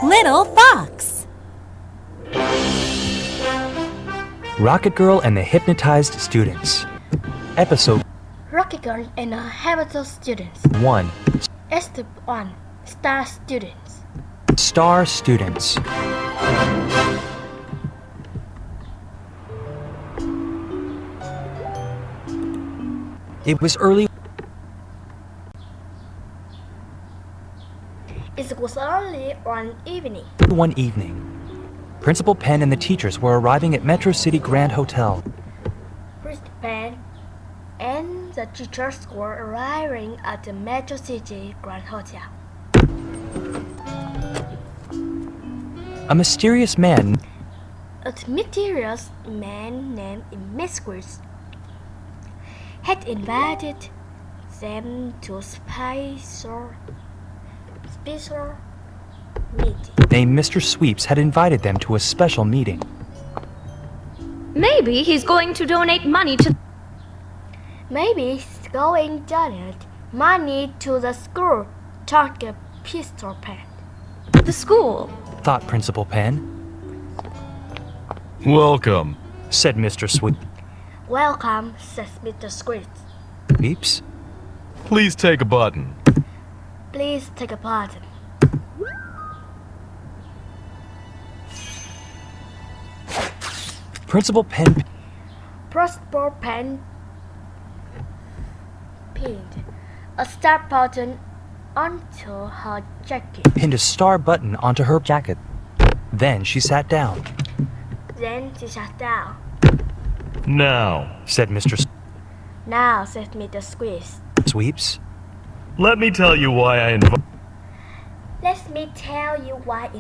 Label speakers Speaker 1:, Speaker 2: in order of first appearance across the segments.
Speaker 1: Little Fox.
Speaker 2: Rocket Girl and the Hypnotized Students. Episode
Speaker 3: Rocket Girl and her hypnotized students.
Speaker 2: 1.
Speaker 3: Step 1. Star Students.
Speaker 2: Star Students. It was early.
Speaker 3: It was early one evening.
Speaker 2: One evening. Principal Penn and the teachers were arriving at Metro City Grand Hotel.
Speaker 3: Principal Penn and the teachers were arriving at the Metro City Grand Hotel.
Speaker 2: A mysterious man
Speaker 3: named Mesquite had invited them to a special meeting.
Speaker 2: named Mr. Sweeps had invited them to a special meeting.
Speaker 4: Maybe he's going to donate money to...
Speaker 3: Maybe he's going to donate money to the school, thought the Pistol Pen.
Speaker 4: the school.
Speaker 2: Thought Principal Penn.
Speaker 5: Welcome,
Speaker 2: Said Mr.
Speaker 3: Welcome, says Mr.
Speaker 2: Sweeps.
Speaker 5: Please take a button.
Speaker 3: Please take a button.
Speaker 2: Principal Penn
Speaker 3: Principal Pen pinned a star button onto her jacket.
Speaker 2: pinned a star button onto her jacket. Then she sat down.
Speaker 3: Then she sat down.
Speaker 5: Now,
Speaker 2: Said Mr.
Speaker 3: Now, said Mr.
Speaker 2: Sweeps.
Speaker 5: let me tell you why I
Speaker 3: Let me tell you why I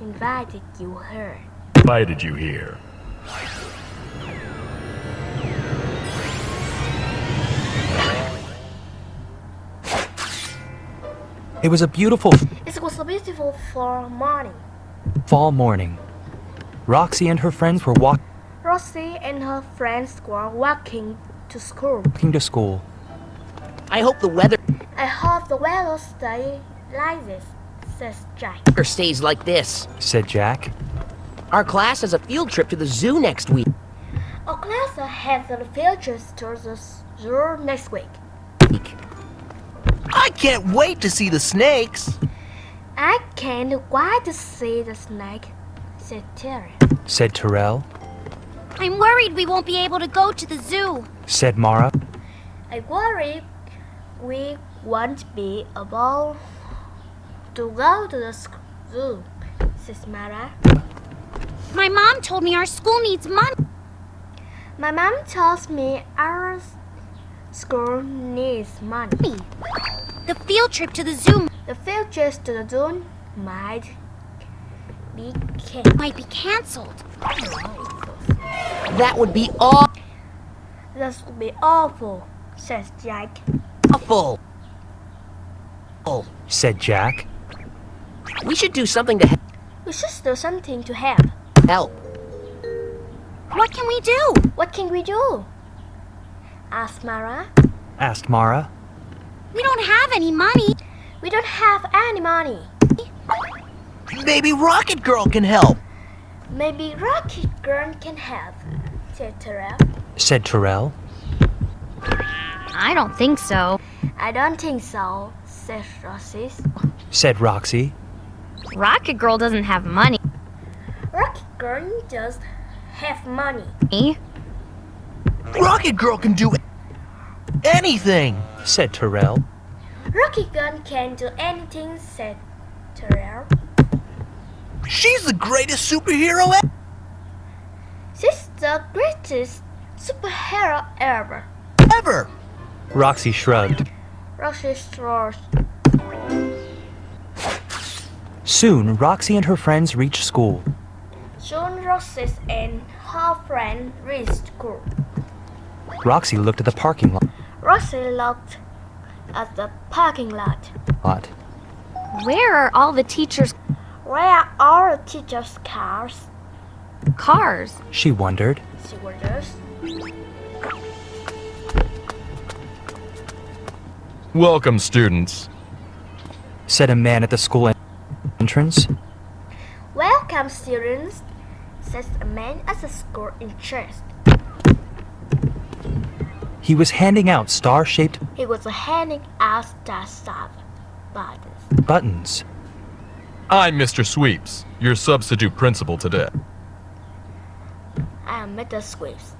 Speaker 3: invited you here.
Speaker 5: invited you here.
Speaker 2: It was a beautiful
Speaker 3: It was a beautiful fall morning.
Speaker 2: fall morning. Roxy and her friends were walking
Speaker 3: Rosie and her friends were walking to school.
Speaker 2: to school.
Speaker 6: I hope the weather
Speaker 3: I hope the weather stays like this, says Jack.
Speaker 6: stays like this.
Speaker 2: Said Jack.
Speaker 6: Our class has a field trip to the zoo next week.
Speaker 3: Our class has the futures to the zoo next week.
Speaker 7: I can't wait to see the snakes.
Speaker 3: I can't wait to see the snake, said Terry.
Speaker 2: Said Terrell.
Speaker 4: I'm worried we won't be able to go to the zoo.
Speaker 2: Said Mara.
Speaker 3: I worry we won't be able to go to the zoo, says Mara.
Speaker 4: My mom told me our school needs money.
Speaker 3: My mom tells me our school needs money.
Speaker 4: The field trip to the zoo
Speaker 3: The field trip to the zoo might be
Speaker 4: canceled.
Speaker 6: That would be awful.
Speaker 3: This would be awful, says Jack.
Speaker 2: Said Jack.
Speaker 6: We should do something to
Speaker 3: We should do something to help.
Speaker 6: help.
Speaker 4: What can we do?
Speaker 3: What can we do? Asked Mara.
Speaker 2: Asked Mara.
Speaker 4: We don't have any money.
Speaker 3: We don't have any money.
Speaker 7: Maybe Rocket Girl can help.
Speaker 3: Maybe Rocket Girl can help, said Terrell.
Speaker 2: Said Terrell.
Speaker 4: I don't think so.
Speaker 3: I don't think so, said Rosie.
Speaker 2: Said Roxy.
Speaker 4: Rocket Girl doesn't have money.
Speaker 3: Rocket Girl just have money.
Speaker 7: Rocket Girl can do anything.
Speaker 2: Said Terrell.
Speaker 3: Rocket Girl can do anything, said Terrell.
Speaker 7: She's the greatest superhero ever.
Speaker 3: She's the greatest superhero ever.
Speaker 7: Ever.
Speaker 2: Roxy shrugged.
Speaker 3: Rosie shrugged.
Speaker 2: Soon, Roxy and her friends reached school.
Speaker 3: Soon Rosie and her friend reached school.
Speaker 2: Roxy looked at the parking
Speaker 3: Rosie looked at the parking lot.
Speaker 2: lot.
Speaker 4: Where are all the teachers'
Speaker 3: Where are all the teachers' cars?
Speaker 4: cars?
Speaker 2: She wondered.
Speaker 3: She wonders.
Speaker 5: Welcome, students.
Speaker 2: said a man at the school entrance.
Speaker 3: Welcome, students, says a man at the school entrance.
Speaker 2: He was handing out star-shaped
Speaker 3: He was handing out star buttons.
Speaker 2: buttons.
Speaker 5: I'm Mr. Sweeps, your substitute principal today.
Speaker 3: I am Mr. Swift,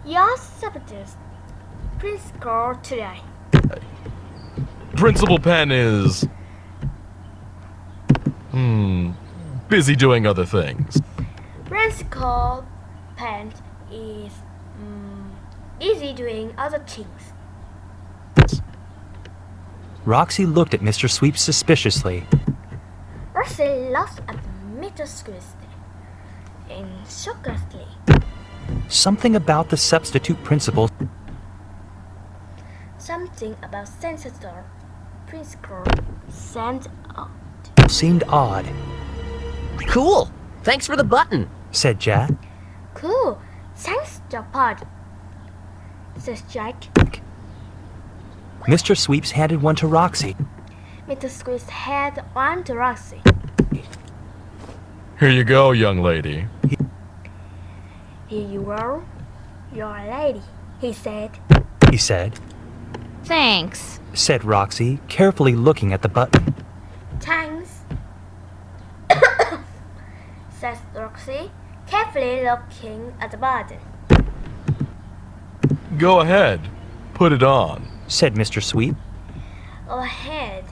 Speaker 3: your substitute principal today.
Speaker 5: Principal Penn is... busy doing other things.
Speaker 3: Principal Penn is busy doing other things.
Speaker 2: Roxy looked at Mr. Sweeps suspiciously.
Speaker 3: Roxy looked at Mr. Swift and shockingly.
Speaker 2: Something about the substitute principal
Speaker 3: Something about Senator Principal sent out.
Speaker 2: seemed odd,
Speaker 6: Cool. Thanks for the button.
Speaker 2: said Jack.
Speaker 3: Cool, thanks, Jack, says Jack.
Speaker 2: Mr. Sweeps handed one to Roxy.
Speaker 3: Mr. Swift had one to Roxy.
Speaker 5: Here you go, young lady.
Speaker 3: Here you are, your lady, he said.
Speaker 2: He said,
Speaker 4: Thanks.
Speaker 2: said Roxy, carefully looking at the button.
Speaker 3: Thanks, says Roxy, carefully looking at the button.
Speaker 5: Go ahead. Put it on.
Speaker 2: Said Mr. Sweep.
Speaker 3: Go ahead,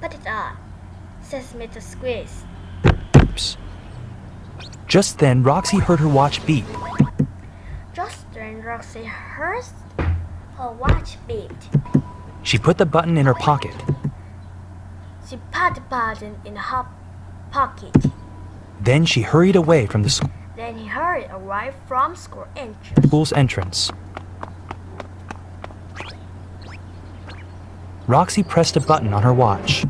Speaker 3: put it on, says Mr. Squeeze.
Speaker 2: Just then, Roxy heard her watch beep.
Speaker 3: Just then Roxy heard her watch beat.
Speaker 2: She put the button in her pocket.
Speaker 3: She put the button in her pocket.
Speaker 2: Then she hurried away from the
Speaker 3: Then he hurried away from school entrance.
Speaker 2: school's entrance. Roxy pressed a button on her watch.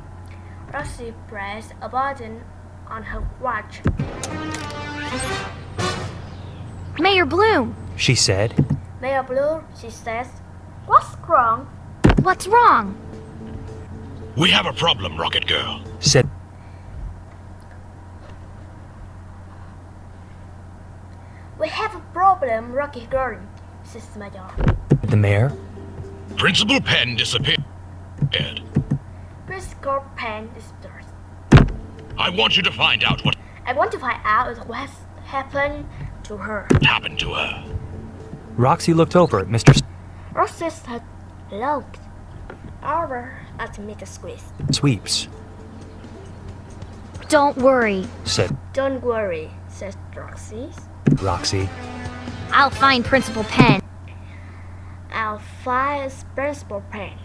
Speaker 3: Roxy pressed a button on her watch.
Speaker 4: Mayor Bloom,
Speaker 2: She said,
Speaker 3: Mayor Blue, she says, what's wrong?
Speaker 4: what's wrong?
Speaker 8: We have a problem, Rocket Girl.
Speaker 2: said
Speaker 3: We have a problem, Rocky Girl, says Mayor.
Speaker 2: the mayor.
Speaker 8: Principal Penn disappeared.
Speaker 3: Principal Penn is first.
Speaker 8: I want you to find out what
Speaker 3: I want to find out what happened to her.
Speaker 8: happened to her.
Speaker 2: Roxy looked over at Mr.
Speaker 3: Roxy had looked over at Mr. Squeeze.
Speaker 2: Sweeps,
Speaker 4: Don't worry.
Speaker 2: said
Speaker 3: Don't worry, says Roxy.
Speaker 2: Roxy.
Speaker 4: I'll find Principal Penn.
Speaker 3: I'll find Principal Penn.